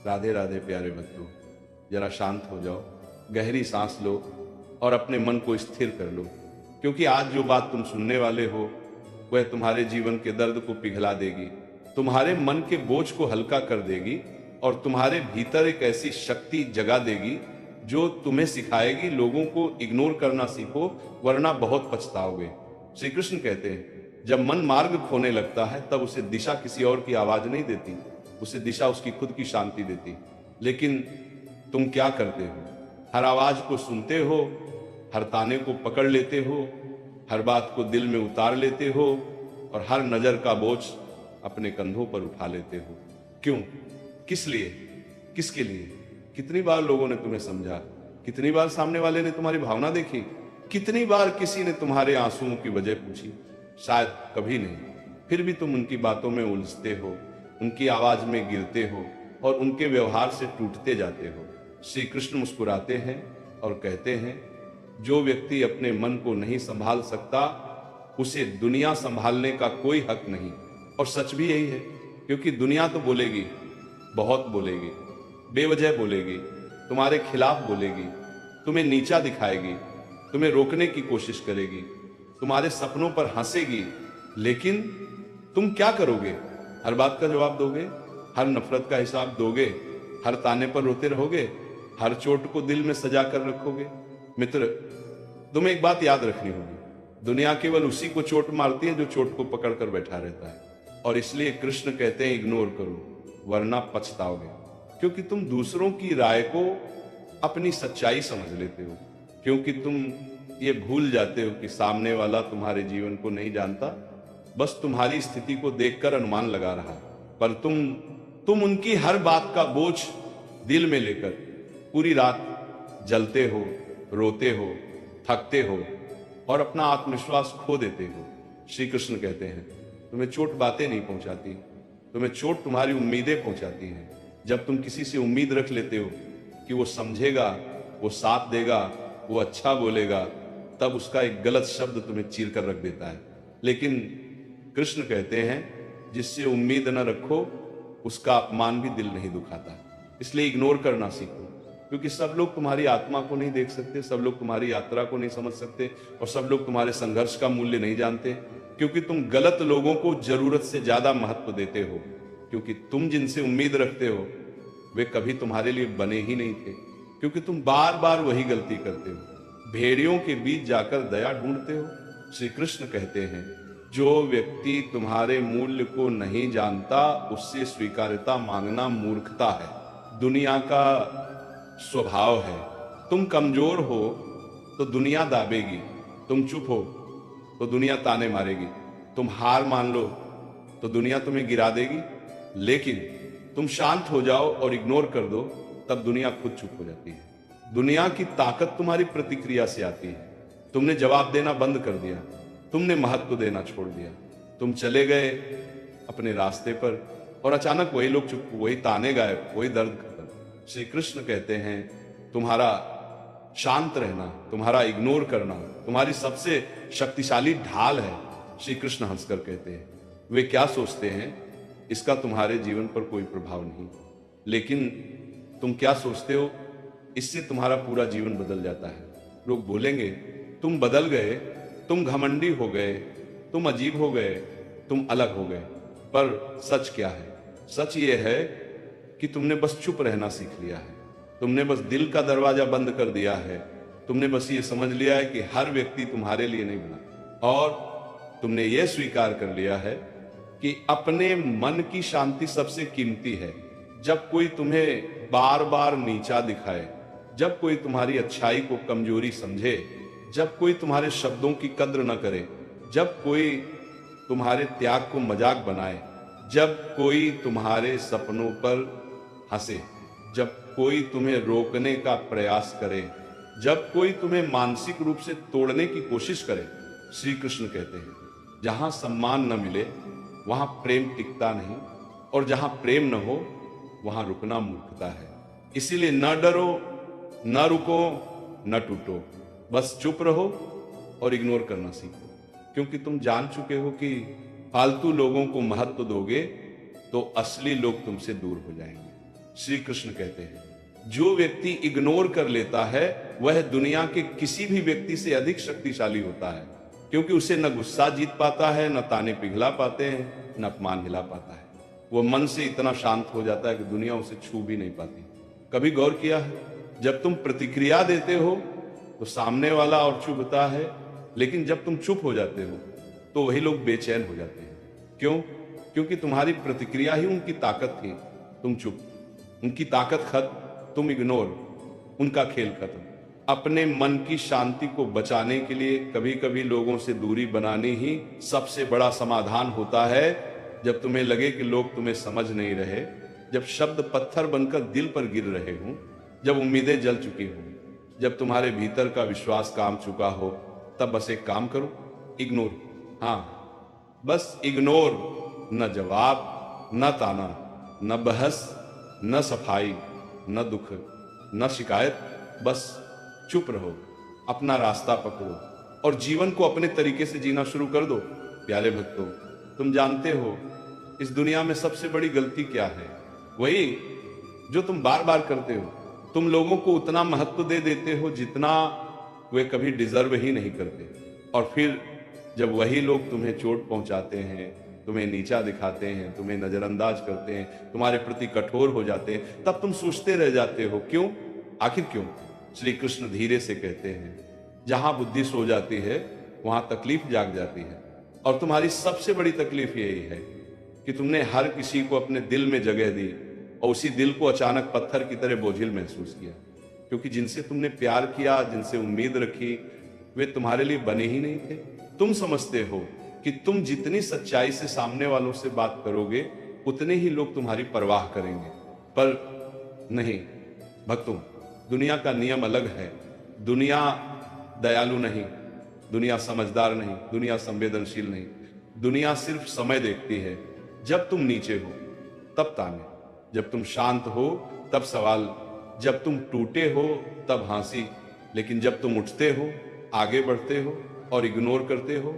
राधे राधे प्यारे भक्तों, जरा शांत हो जाओ, गहरी सांस लो और अपने मन को स्थिर कर लो, क्योंकि आज जो बात तुम सुनने वाले हो वह तुम्हारे जीवन के दर्द को पिघला देगी, तुम्हारे मन के बोझ को हल्का कर देगी और तुम्हारे भीतर एक ऐसी शक्ति जगा देगी जो तुम्हें सिखाएगी लोगों को इग्नोर करना सीखो, वरना बहुत पछताओगे। श्री कृष्ण कहते हैं, जब मन मार्ग खोने लगता है तब उसे दिशा किसी और की आवाज नहीं देती, उसे दिशा उसकी खुद की शांति देती। लेकिन तुम क्या करते हो? हर आवाज को सुनते हो, हर ताने को पकड़ लेते हो, हर बात को दिल में उतार लेते हो और हर नजर का बोझ अपने कंधों पर उठा लेते हो। क्यों? किस लिए? किसके लिए? कितनी बार लोगों ने तुम्हें समझा? कितनी बार सामने वाले ने तुम्हारी भावना देखी? कितनी बार किसी ने तुम्हारे आंसुओं की वजह पूछी? शायद कभी नहीं। फिर भी तुम उनकी बातों में उलझते हो, उनकी आवाज में गिरते हो और उनके व्यवहार से टूटते जाते हो। श्री कृष्ण मुस्कुराते हैं और कहते हैं, जो व्यक्ति अपने मन को नहीं संभाल सकता उसे दुनिया संभालने का कोई हक नहीं। और सच भी यही है, क्योंकि दुनिया तो बोलेगी, बहुत बोलेगी, बेवजह बोलेगी, तुम्हारे खिलाफ बोलेगी, तुम्हें नीचा दिखाएगी, तुम्हें रोकने की कोशिश करेगी, तुम्हारे सपनों पर हंसेगी। लेकिन तुम क्या करोगे? हर बात का जवाब दोगे? हर नफरत का हिसाब दोगे? हर ताने पर रोते रहोगे? हर चोट को दिल में सजा कर रखोगे? मित्र, तुम्हें एक बात याद रखनी होगी, दुनिया केवल उसी को चोट मारती है जो चोट को पकड़ कर बैठा रहता है। और इसलिए कृष्ण कहते हैं, इग्नोर करो, वरना पछताओगे। क्योंकि तुम दूसरों की राय को अपनी सच्चाई समझ लेते हो, क्योंकि तुम ये भूल जाते हो कि सामने वाला तुम्हारे जीवन को नहीं जानता, बस तुम्हारी स्थिति को देखकर अनुमान लगा रहा है। पर तुम उनकी हर बात का बोझ दिल में लेकर पूरी रात जलते हो, रोते हो, थकते हो और अपना आत्मविश्वास खो देते हो। श्री कृष्ण कहते हैं, तुम्हें चोट बातें नहीं पहुंचाती, तुम्हें चोट तुम्हारी उम्मीदें पहुंचाती हैं। जब तुम किसी से उम्मीद रख लेते हो कि वो समझेगा, वो साथ देगा, वो अच्छा बोलेगा, तब उसका एक गलत शब्द तुम्हें चीर कर रख देता है। लेकिन कृष्ण कहते हैं, जिससे उम्मीद न रखो उसका अपमान भी दिल नहीं दुखाता। इसलिए इग्नोर करना सीखो, क्योंकि सब लोग तुम्हारी आत्मा को नहीं देख सकते, सब लोग तुम्हारी यात्रा को नहीं समझ सकते और सब लोग तुम्हारे संघर्ष का मूल्य नहीं जानते, क्योंकि तुम गलत लोगों को जरूरत से ज्यादा महत्व देते हो। क्योंकि तुम जिनसे उम्मीद रखते हो वे कभी तुम्हारे लिए बने ही नहीं थे, क्योंकि तुम बार बार वही गलती करते हो, भेड़ियों के बीच जाकर दया ढूंढते हो। श्री कृष्ण कहते हैं, जो व्यक्ति तुम्हारे मूल्य को नहीं जानता उससे स्वीकार्यता मांगना मूर्खता है, दुनिया का स्वभाव है। तुम कमजोर हो तो दुनिया दाबेगी, तुम चुप हो तो दुनिया ताने मारेगी, तुम हार मान लो तो दुनिया तुम्हें गिरा देगी। लेकिन तुम शांत हो जाओ और इग्नोर कर दो, तब दुनिया खुद चुप हो जाती है। दुनिया की ताकत तुम्हारी प्रतिक्रिया से आती है। तुमने जवाब देना बंद कर दिया, तुमने महत्व देना छोड़ दिया, तुम चले गए अपने रास्ते पर और अचानक वही लोग चुप, वही ताने गायब, वही दर्द खत्म। श्री कृष्ण कहते हैं, तुम्हारा शांत रहना, तुम्हारा इग्नोर करना तुम्हारी सबसे शक्तिशाली ढाल है। श्री कृष्ण हंसकर कहते हैं, वे क्या सोचते हैं इसका तुम्हारे जीवन पर कोई प्रभाव नहीं, लेकिन तुम क्या सोचते हो इससे तुम्हारा पूरा जीवन बदल जाता है। लोग बोलेंगे, तुम बदल गए, तुम घमंडी हो गए, तुम अजीब हो गए, तुम अलग हो गए। पर सच क्या है? सच ये है कि तुमने बस चुप रहना सीख लिया है, तुमने बस दिल का दरवाजा बंद कर दिया है, तुमने बस ये समझ लिया है कि हर व्यक्ति तुम्हारे लिए नहीं बना, और तुमने ये स्वीकार कर लिया है कि अपने मन की शांति सबसे कीमती है। जब कोई तुम्हें बार बार नीचा दिखाए, जब कोई तुम्हारी अच्छाई को कमजोरी समझे, जब कोई तुम्हारे शब्दों की कद्र न करे, जब कोई तुम्हारे त्याग को मजाक बनाए, जब कोई तुम्हारे सपनों पर हंसे, जब कोई तुम्हें रोकने का प्रयास करे, जब कोई तुम्हें मानसिक रूप से तोड़ने की कोशिश करे, श्री कृष्ण कहते हैं, जहां सम्मान न मिले वहां प्रेम टिकता नहीं, और जहां प्रेम न हो वहां रुकना मूर्खता है। इसीलिए न डरो, न रुको, न टूटो, बस चुप रहो और इग्नोर करना सीखो, क्योंकि तुम जान चुके हो कि फालतू लोगों को महत्व दोगे तो असली लोग तुमसे दूर हो जाएंगे। श्री कृष्ण कहते हैं जो व्यक्ति इग्नोर कर लेता है वह दुनिया के किसी भी व्यक्ति से अधिक शक्तिशाली होता है, क्योंकि उसे न गुस्सा जीत पाता है, न ताने पिघला पाते हैं, न अपमान हिला पाता है। वह मन से इतना शांत हो जाता है कि दुनिया उसे छू भी नहीं पाती। कभी गौर किया है, जब तुम प्रतिक्रिया देते हो तो सामने वाला और चुभता है, लेकिन जब तुम चुप हो जाते हो तो वही लोग बेचैन हो जाते हैं। क्यों? क्योंकि तुम्हारी प्रतिक्रिया ही उनकी ताकत थी। तुम चुप, उनकी ताकत खत्म, तुम इग्नोर, उनका खेल खत्म। अपने मन की शांति को बचाने के लिए कभी कभी लोगों से दूरी बनानी ही सबसे बड़ा समाधान होता है। जब तुम्हें लगे कि लोग तुम्हें समझ नहीं रहे, जब शब्द पत्थर बनकर दिल पर गिर रहे हों, जब उम्मीदें जल चुकी हों, जब तुम्हारे भीतर का विश्वास काम चुका हो, तब बस एक काम करो, इग्नोर। हाँ, बस इग्नोर। न जवाब, न ताना, न बहस, न सफाई, न दुख, न शिकायत, बस चुप रहो, अपना रास्ता पकड़ो और जीवन को अपने तरीके से जीना शुरू कर दो। प्यारे भक्तों, तुम जानते हो इस दुनिया में सबसे बड़ी गलती क्या है? वही जो तुम बार बार करते हो। तुम लोगों को उतना महत्व दे देते हो जितना वे कभी डिजर्व ही नहीं करते, और फिर जब वही लोग तुम्हें चोट पहुंचाते हैं, तुम्हें नीचा दिखाते हैं, तुम्हें नजरअंदाज करते हैं, तुम्हारे प्रति कठोर हो जाते हैं, तब तुम सोचते रह जाते हो क्यों? आखिर क्यों? श्री कृष्ण धीरे से कहते हैं जहां बुद्धि सो जाती है वहां तकलीफ जाग जाती है, और तुम्हारी सबसे बड़ी तकलीफ यही है कि तुमने हर किसी को अपने दिल में जगह दी और उसी दिल को अचानक पत्थर की तरह बोझिल महसूस किया, क्योंकि जिनसे तुमने प्यार किया, जिनसे उम्मीद रखी, वे तुम्हारे लिए बने ही नहीं थे। तुम समझते हो कि तुम जितनी सच्चाई से सामने वालों से बात करोगे उतने ही लोग तुम्हारी परवाह करेंगे, पर नहीं भक्तों, दुनिया का नियम अलग है। दुनिया दयालु नहीं, दुनिया समझदार नहीं, दुनिया संवेदनशील नहीं। दुनिया सिर्फ समय देखती है। जब तुम नीचे हो तब ताने, जब तुम शांत हो तब सवाल, जब तुम टूटे हो तब हंसी, लेकिन जब तुम उठते हो, आगे बढ़ते हो और इग्नोर करते हो,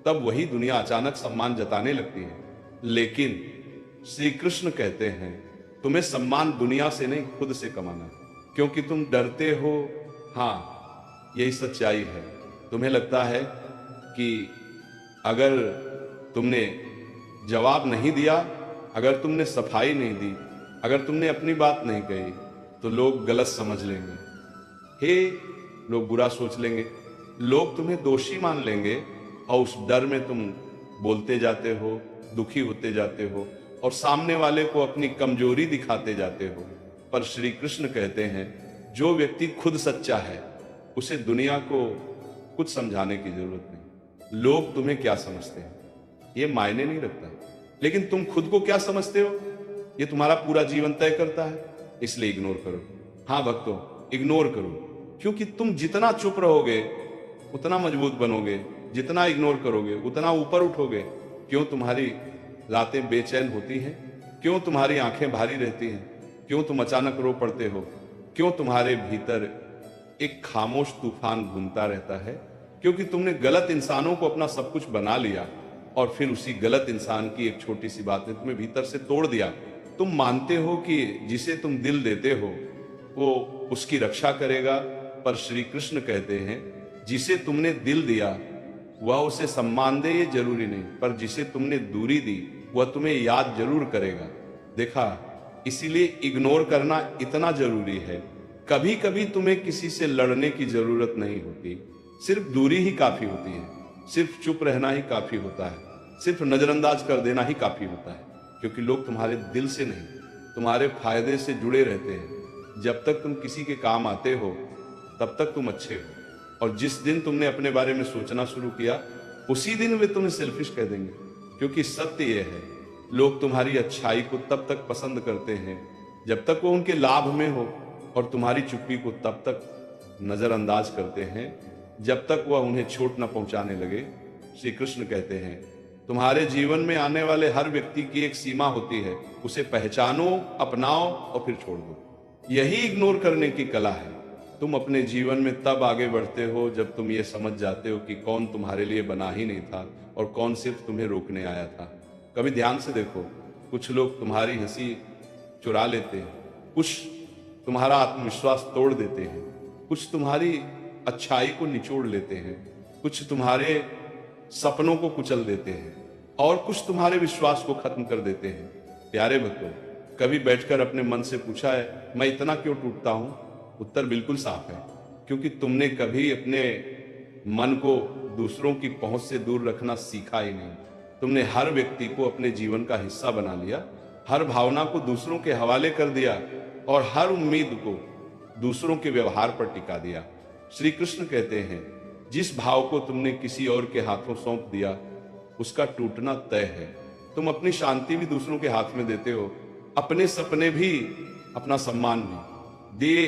तब वही दुनिया अचानक सम्मान जताने लगती है। लेकिन श्री कृष्ण कहते हैं तुम्हें सम्मान दुनिया से नहीं, खुद से कमाना है, क्योंकि तुम डरते हो। हाँ, यही सच्चाई है। तुम्हें लगता है कि अगर तुमने जवाब नहीं दिया, अगर तुमने सफाई नहीं दी, अगर तुमने अपनी बात नहीं कही, तो लोग गलत समझ लेंगे, हे लोग बुरा सोच लेंगे, लोग तुम्हें दोषी मान लेंगे, और उस डर में तुम बोलते जाते हो, दुखी होते जाते हो और सामने वाले को अपनी कमजोरी दिखाते जाते हो। पर श्री कृष्ण कहते हैं जो व्यक्ति खुद सच्चा है उसे दुनिया को कुछ समझाने की जरूरत नहीं। लोग तुम्हें क्या समझते हैं ये मायने नहीं रखता, लेकिन तुम खुद को क्या समझते हो ये तुम्हारा पूरा जीवन तय करता है। इसलिए इग्नोर करो। हाँ भक्तों, इग्नोर करो, क्योंकि तुम जितना चुप रहोगे उतना मजबूत बनोगे, जितना इग्नोर करोगे उतना ऊपर उठोगे। क्यों तुम्हारी रातें बेचैन होती हैं? क्यों तुम्हारी आंखें भारी रहती हैं? क्यों तुम अचानक रो पड़ते हो? क्यों तुम्हारे भीतर एक खामोश तूफान घूमता रहता है? क्योंकि तुमने गलत इंसानों को अपना सब कुछ बना लिया और फिर उसी गलत इंसान की एक छोटी सी बात ने तुम्हें भीतर से तोड़ दिया। तुम मानते हो कि जिसे तुम दिल देते हो वो उसकी रक्षा करेगा, पर श्री कृष्ण कहते हैं जिसे तुमने दिल दिया वह उसे सम्मान दे ये जरूरी नहीं, पर जिसे तुमने दूरी दी वह तुम्हें याद जरूर करेगा। देखा, इसीलिए इग्नोर करना इतना जरूरी है। कभी कभी तुम्हें किसी से लड़ने की जरूरत नहीं होती, सिर्फ दूरी ही काफी होती है, सिर्फ चुप रहना ही काफी होता है, सिर्फ नजरअंदाज कर देना ही काफी होता है, क्योंकि लोग तुम्हारे दिल से नहीं तुम्हारे फायदे से जुड़े रहते हैं। जब तक तुम किसी के काम आते हो तब तक तुम अच्छे हो, और जिस दिन तुमने अपने बारे में सोचना शुरू किया उसी दिन वे तुम्हें सेल्फिश कह देंगे। क्योंकि सत्य यह है, लोग तुम्हारी अच्छाई को तब तक पसंद करते हैं जब तक वो उनके लाभ में हो, और तुम्हारी चुप्पी को तब तक नजरअंदाज करते हैं जब तक वह उन्हें चोट न पहुंचाने लगे। श्री कृष्ण कहते हैं तुम्हारे जीवन में आने वाले हर व्यक्ति की एक सीमा होती है, उसे पहचानो, अपनाओ और फिर छोड़ दो। यही इग्नोर करने की कला है। तुम अपने जीवन में तब आगे बढ़ते हो जब तुम ये समझ जाते हो कि कौन तुम्हारे लिए बना ही नहीं था और कौन सिर्फ तुम्हें रोकने आया था। कभी ध्यान से देखो, कुछ लोग तुम्हारी हंसी चुरा लेते हैं, कुछ तुम्हारा आत्मविश्वास तोड़ देते हैं, कुछ तुम्हारी अच्छाई को निचोड़ लेते हैं, कुछ तुम्हारे सपनों को कुचल देते हैं और कुछ तुम्हारे विश्वास को खत्म कर देते हैं। प्यारे भक्तों, कभी बैठकर अपने मन से पूछा है मैं इतना क्यों टूटता हूं? उत्तर बिल्कुल साफ है, क्योंकि तुमने कभी अपने मन को दूसरों की पहुंच से दूर रखना सीखा ही नहीं। तुमने हर व्यक्ति को अपने जीवन का हिस्सा बना लिया, हर भावना को दूसरों के हवाले कर दिया और हर उम्मीद को दूसरों के व्यवहार पर टिका दिया। श्री कृष्ण कहते हैं, जिस भाव को तुमने किसी और के हाथों सौंप दिया उसका टूटना तय है। तुम अपनी शांति भी दूसरों के हाथ में देते हो, अपने सपने भी, अपना सम्मान भी दिए,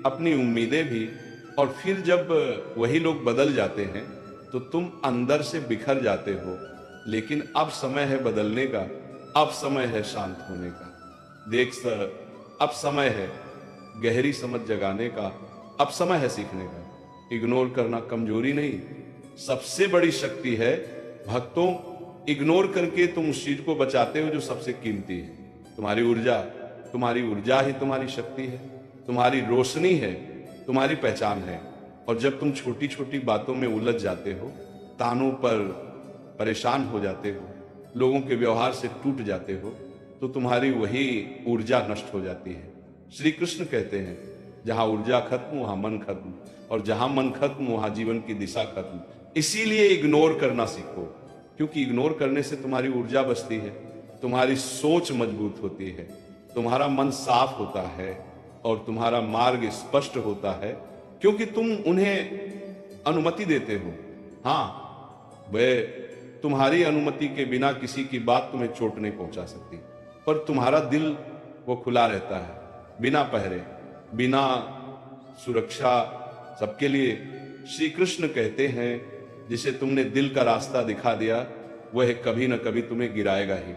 अपनी उम्मीदें भी, और फिर जब वही लोग बदल जाते हैं तो तुम अंदर से बिखर जाते हो। लेकिन अब समय है बदलने का, अब समय है शांत होने का। देख सर, अब समय है गहरी समझ जगाने का, अब समय है सीखने का। इग्नोर करना कमजोरी नहीं, सबसे बड़ी शक्ति है। भक्तों, इग्नोर करके तुम उस चीज को बचाते हो जो सबसे कीमती है, तुम्हारी ऊर्जा। तुम्हारी ऊर्जा ही तुम्हारी शक्ति है, तुम्हारी रोशनी है, तुम्हारी पहचान है। और जब तुम छोटी छोटी बातों में उलझ जाते हो, तानों पर परेशान हो जाते हो, लोगों के व्यवहार से टूट जाते हो, तो तुम्हारी वही ऊर्जा नष्ट हो जाती है। श्री कृष्ण कहते हैं, जहां ऊर्जा खत्म वहां मन खत्म, और जहां मन खत्म वहां जीवन की दिशा खत्म। इसीलिए इग्नोर करना सीखो, क्योंकि इग्नोर करने से तुम्हारी ऊर्जा बचती है, तुम्हारी सोच मजबूत होती है, तुम्हारा मन साफ होता है और तुम्हारा मार्ग स्पष्ट होता है, क्योंकि तुम उन्हें अनुमति देते हो। हाँ, वे तुम्हारी अनुमति के बिना किसी की बात तुम्हें चोट नहीं पहुंचा सकती, पर तुम्हारा दिल वो खुला रहता है, बिना पहरे, बिना सुरक्षा, सबके लिए। श्री कृष्ण कहते हैं, जिसे तुमने दिल का रास्ता दिखा दिया वह कभी न कभी तुम्हें गिराएगा ही।